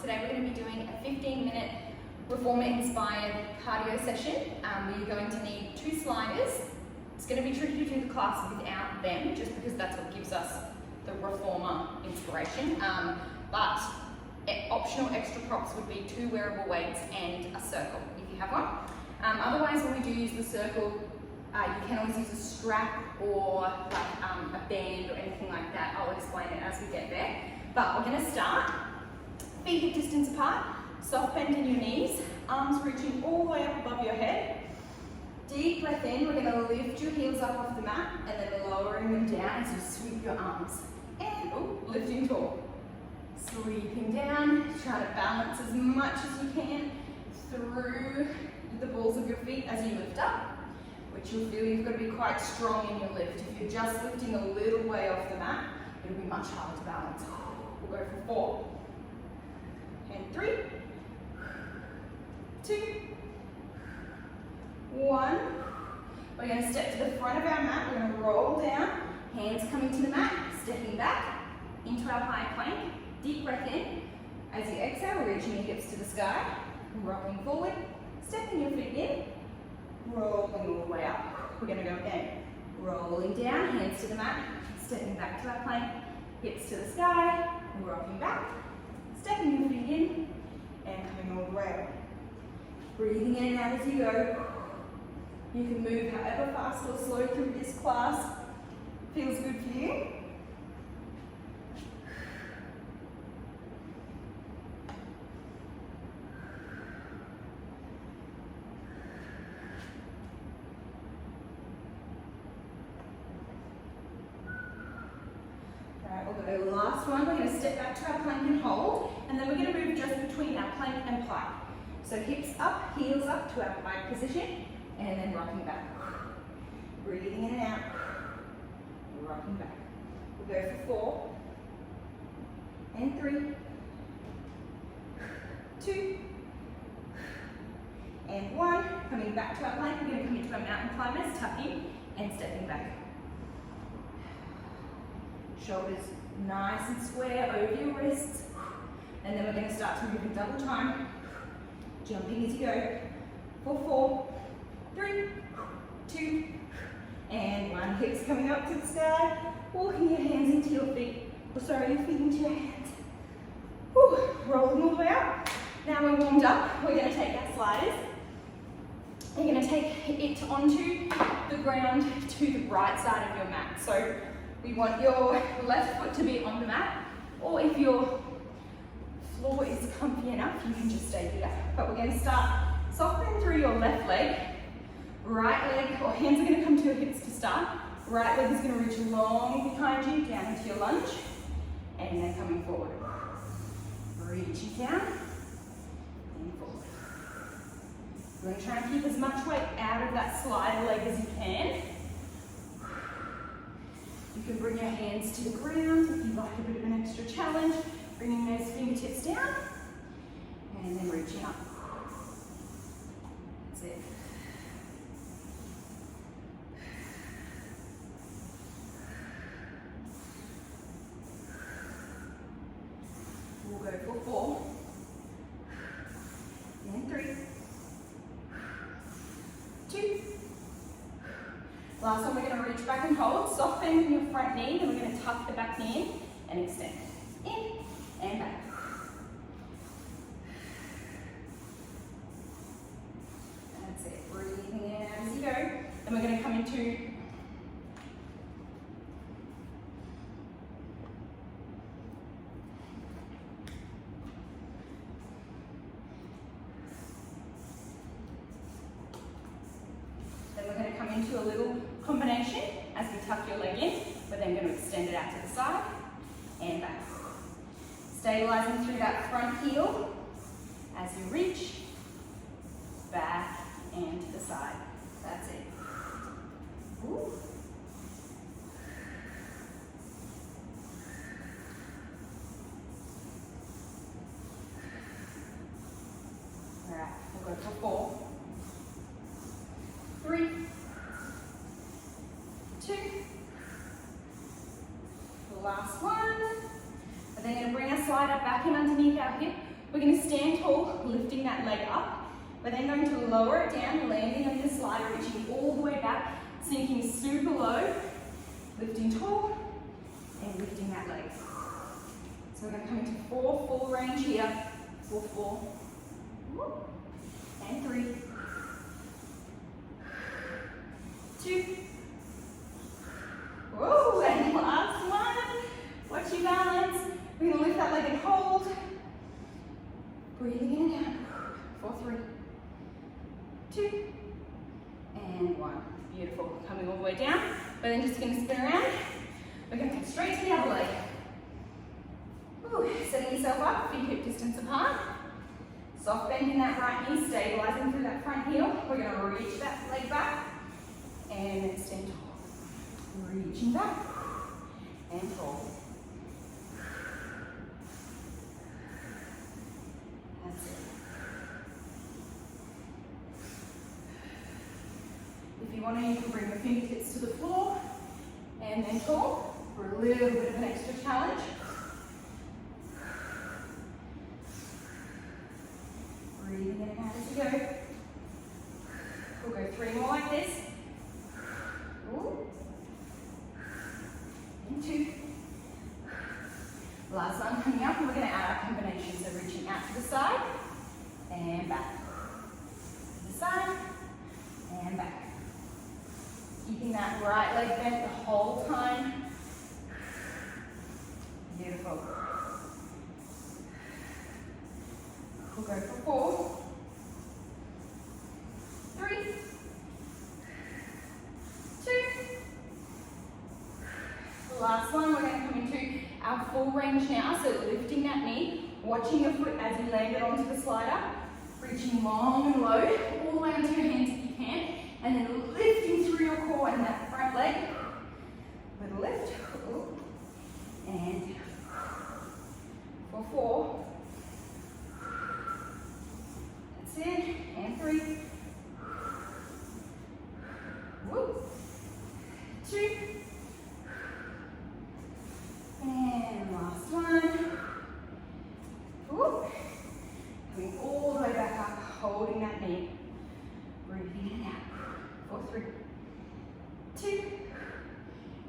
Today we're going to be doing a 15-minute reformer-inspired cardio session. Where you're going to need 2 sliders. It's going to be tricky to do the class without them, just because that's what gives us the reformer inspiration. But optional extra props would be 2 wearable weights and a circle, if you have one. Otherwise, when we do use the circle, you can always use a strap or like a band or anything like that. I'll explain it as we get there. But we're going to start. Feet hip distance apart, soft bend in your knees, arms reaching all the way up above your head. Deep breath in, we're going to lift your heels up off the mat and then lowering them down as you sweep your arms. And lifting tall. Sweeping down, try to balance as much as you can through the balls of your feet as you lift up, which you'll feel you've got to be quite strong in your lift. If you're just lifting a little way off the mat, it'll be much harder to balance. We'll go for 4. And 3, 2, 1. We're going to step to the front of our mat. We're going to roll down, hands coming to the mat, stepping back into our high plank. Deep breath in. As you exhale, reaching your hips to the sky, rocking forward, stepping your feet in, rolling all the way up. We're going to go again. Rolling down, hands to the mat, stepping back to our plank, hips to the sky, rocking back, stepping your feet in, and coming all the way up. Breathing in and out as you go. You can move however fast or slow through this class. Feels good for you. We'll go last one. We're going to step back to our plank and hold, and then we're going to move just between our plank and pike. So hips up, heels up to our pike position, and then rocking back. Breathing in and out, rocking back. We'll go for 4, and 3, 2, and 1. Coming back to our plank, we're going to come into our mountain climbers, tucking and stepping back. Shoulders nice and square over your wrists. And then we're going to start to move in double time. Jumping as you go. For 4, 3, 2, and 1. Hips coming up to the sky. Walking your hands into your feet. Your feet into your hands. Rolling all the way up. Now we're warmed up. We're going to take our sliders. You're going to take it onto the ground to the right side of your mat. So we want your left foot to be on the mat, or if your floor is comfy enough, you can just stay here. But we're going to start soft bend through your left leg, right leg, or hands are going to come to your hips to start. Right leg is going to reach long behind you, down into your lunge, and then coming forward. Reaching down, and forward. We're going to try and keep as much weight out of that slider leg as you can. You can bring your hands to the ground if you'd like a bit of an extra challenge. Bringing those fingertips down and then reaching up. That's it. We'll go for 4 and 3, 2. Last one, we're going to reach back and hold, soft bend in your front knee, then we're going to tuck the back knee in and extend. In and back. That's it. Breathing in as you go. Then we're going to come into a little combination as we tuck your leg in. We're then going to extend it out to the side and back. Stabilizing through that front heel as you reach back and to the side. That's it. Ooh. All right, we'll go for 4, 3, 2. The last one. We're then going to bring our slider back in underneath our hip. We're going to stand tall, lifting that leg up. We're then going to lower it down, landing on the slider, reaching all the way back, sinking super low, lifting tall, and lifting that leg. So we're going to come into 4 full range here. 4, 4, and 3, 2, whoa, and last one. Watch your balance. We're going to lift that leg and hold. Breathing in and out. 4, 3, 2, and 1. Beautiful. Coming all the way down. But then just going to spin around. We're going to come straight to the other leg. Ooh, setting yourself up, feet hip distance apart. Soft bend in that right knee, stabilizing through that front heel. We're going to reach that leg back and then stand tall. Reaching back and hold. That's it. If you want to, you can bring the fingertips to the floor and then tall for a little bit of an extra challenge. Breathing in and out as you go. We'll go 3 more like this. Ooh. And 2. Last one coming up, and we're going to add our combination. So reaching out to the side and back. To the side and back. Keeping that right leg bent the whole time. Beautiful. We'll go for 4, 3, 2. The last one, we're going to come into our full range now. So lifting that knee, watching your foot as you land it onto the slider, reaching long and low, all the way onto your hands if you can, and then lifting through your core and that front leg. Little lift, and for 4. In and 3, 2, and last one. Coming all the way back up, holding that knee, breathing in and out. 4, 3, 2,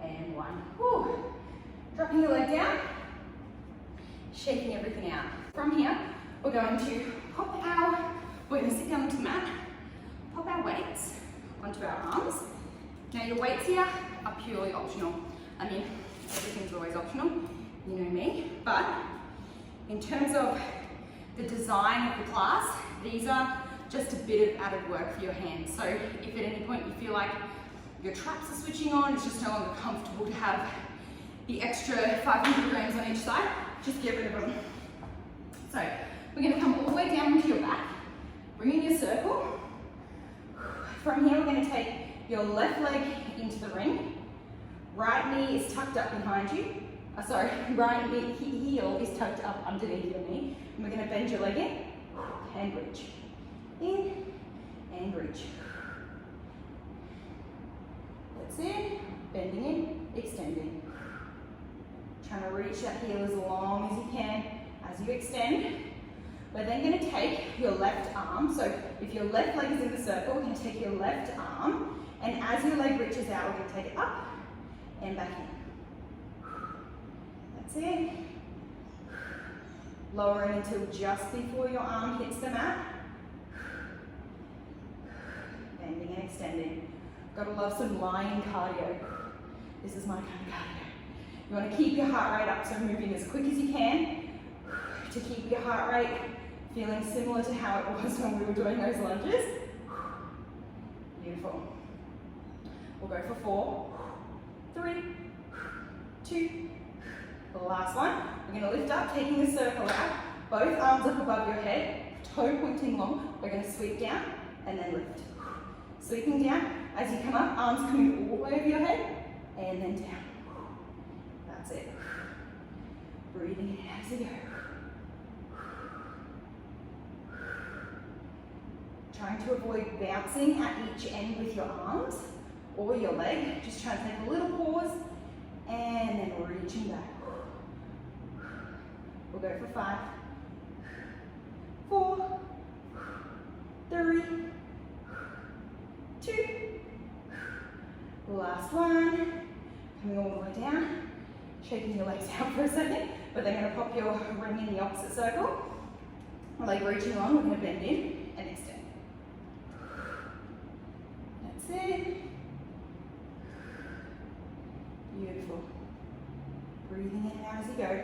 and 1. Dropping your leg down, shaking everything out. From here, we're going to we're going to sit down onto the mat, pop our weights onto our arms. Now your weights here are purely optional. I mean, everything's always optional, you know me. But in terms of the design of the class, these are just a bit of added work for your hands. So if at any point you feel like your traps are switching on, it's just no longer comfortable to have the extra 500 grams on each side, just get rid of them. So we're going to come all the way down into your back. Bring in your circle. From here, we're going to take your left leg into the ring. Right knee is tucked up behind you. Right knee heel is tucked up underneath your knee. And we're going to bend your leg in and reach. In and reach. That's it. Bending in, extending. Trying to reach that heel as long as you can as you extend. We're then going to take your left arm, so if your left leg is in the circle, we're going to take your left arm, and as your leg reaches out, we're going to take it up and back in. That's it. Lowering until just before your arm hits the mat. Bending and extending. Gotta love some lying cardio. This is my kind of cardio. You want to keep your heart rate up, so moving as quick as you can to keep your heart rate feeling similar to how it was when we were doing those lunges. Beautiful. We'll go for 4, 3, 2. The last one. We're going to lift up, taking the circle out. Both arms up above your head, toe pointing long. We're going to sweep down and then lift. Sweeping down. As you come up, arms coming all the way over your head and then down. That's it. Breathing in as you go. Trying to avoid bouncing at each end with your arms or your leg. Just trying to take a little pause and then reaching back. We'll go for 5, 4, 3, 2, last one. Coming all the way down, shaking your legs out for a second, but then going to pop your ring in the opposite circle. Leg reaching long, we're going to bend in and extend. That's it. Beautiful. Breathing in and out as you go.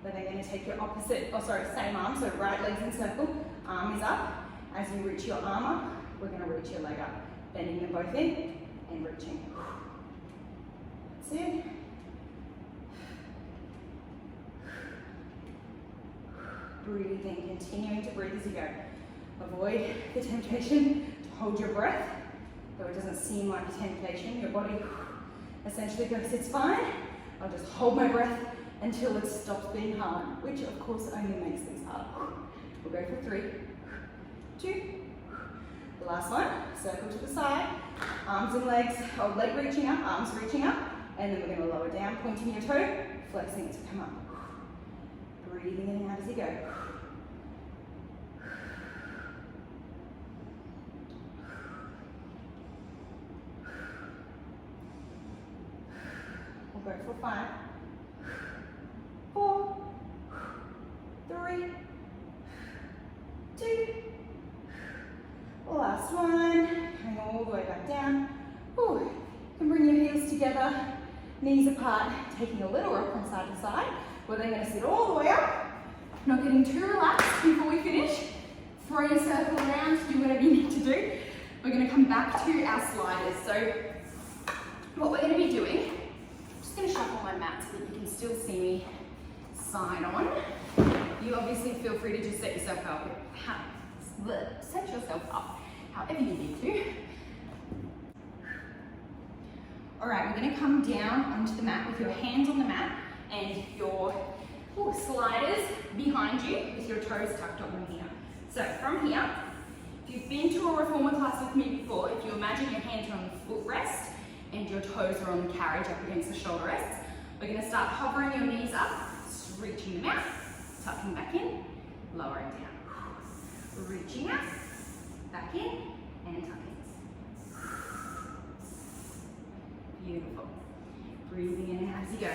But then going to take your opposite, same arm, so right leg's in circle, arm is up. As you reach your arm up, we're going to reach your leg up, bending them both in and reaching. That's it. Breathing, continuing to breathe as you go. Avoid the temptation to hold your breath, though it doesn't seem like a temptation. Your body essentially goes, it's fine. I'll just hold my breath until it stops being hard, which of course only makes things harder. We'll go for 3, 2, the last one, circle to the side, arms and legs, or leg reaching up, arms reaching up, and then we're going to lower down, pointing your toe, flexing it to come up. Breathing in and out as you go. We'll go for 5, 4, 3, 2, last one, coming all the way back down. Ooh. You can bring your heels together, knees apart, taking a little rock from side to side. We're then going to sit all the way up, not getting too relaxed before we finish. Throw your circle around, do whatever you need to do. We're going to come back to our sliders. So what we're going to be doing, I'm just going to shuffle my mat so that you can still see me side on. You obviously feel free to just set yourself up however you need to. All right, we're going to come down onto the mat with your hands on the mat and your sliders behind you with your toes tucked on here. So from here, if you've been to a reformer class with me before, if you imagine your hands are on the footrest and your toes are on the carriage up against the shoulder rests, we're going to start hovering your knees up, reaching them out, tucking back in, lowering down, reaching out, back in, and tucking. Beautiful. Breathing in and out as you go.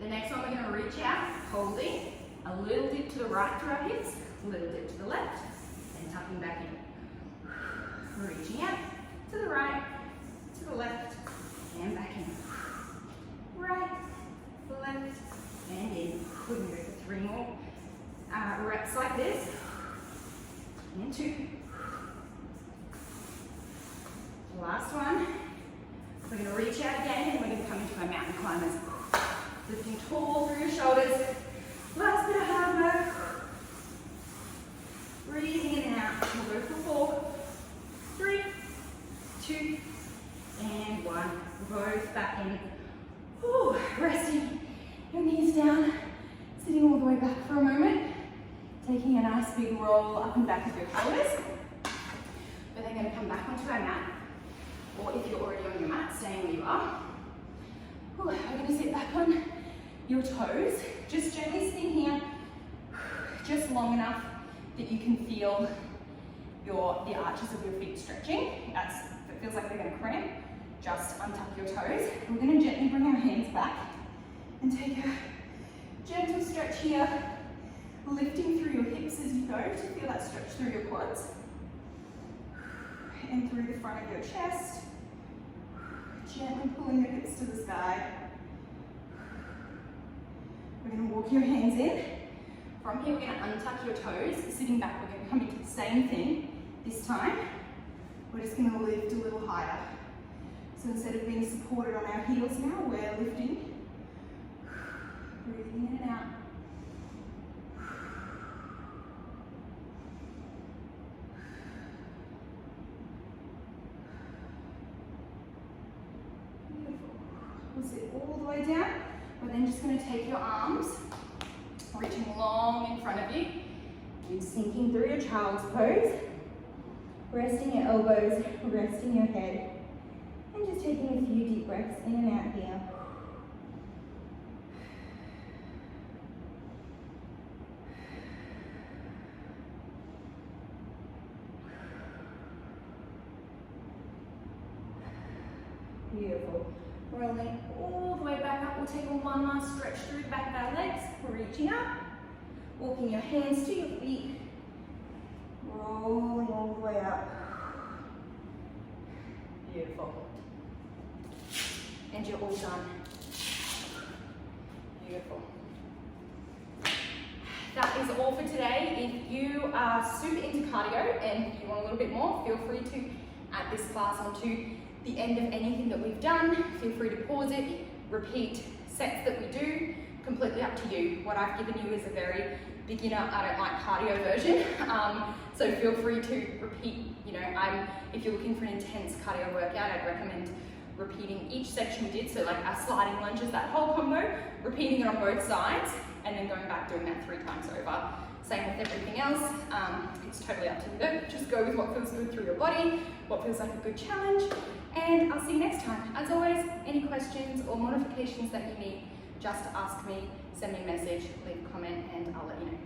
The next one, we're going to reach out, holding, a little dip to the right through our hips, a little dip to the left, and tucking back in. Reaching out to the right, to the left, and back in. Right, left, and in. We're going to go for 3 more reps like this. And 2. Last one. We're going to reach out again, and we're going to come into our mountain climbers. Lifting tall through your shoulders. Last bit of hard work. Breathing in and out. We'll go for 4, 3, 2, and 1. Both back in. Ooh, resting your knees down. Sitting all the way back for a moment. Taking a nice big roll up and back of your shoulders. We're then going to come back onto our mat. Or if you're already on your mat, staying where you are. Ooh, we're going to sit back on your toes. Just gently sitting here, just long enough that you can feel the arches of your feet stretching. If it feels like they're going to cramp, just untuck your toes. We're going to gently bring our hands back and take a gentle stretch here, lifting through your hips as you go to feel that stretch through your quads and through the front of your chest. Gently pulling your hips to the sky. We're going to walk your hands in. From here, we're going to untuck your toes. Sitting back, we're going to come into the same thing. This time, we're just going to lift a little higher. So instead of being supported on our heels now, we're lifting. Breathing in and out. We'll sit all the way down. We're then just going to take your arms, reaching long in front of you, and sinking through your child's pose. Resting your elbows, resting your head, And just taking a few deep breaths in and out here. Beautiful. Rolling all the way back up. We'll take one last stretch through the back of our legs. Reaching up. Walking your hands to your feet. Rolling all the way up. Beautiful. And you're all done. Beautiful. That is all for today. If you are super into cardio and you want a little bit more, feel free to add this class onto the end of anything that we've done. Feel free to pause it, repeat sets that we do, completely up to you. What I've given you is a very beginner, I don't like cardio version. So feel free to repeat, if you're looking for an intense cardio workout, I'd recommend repeating each section we did. So like our sliding lunges, that whole combo, repeating it on both sides, and then going back doing that 3 times over. Same with everything else. It's totally up to you though. Just go with what feels good through your body, what feels like a good challenge, and I'll see you next time. As always, any questions or modifications that you need, just ask me, send me a message, leave a comment, and I'll let you know.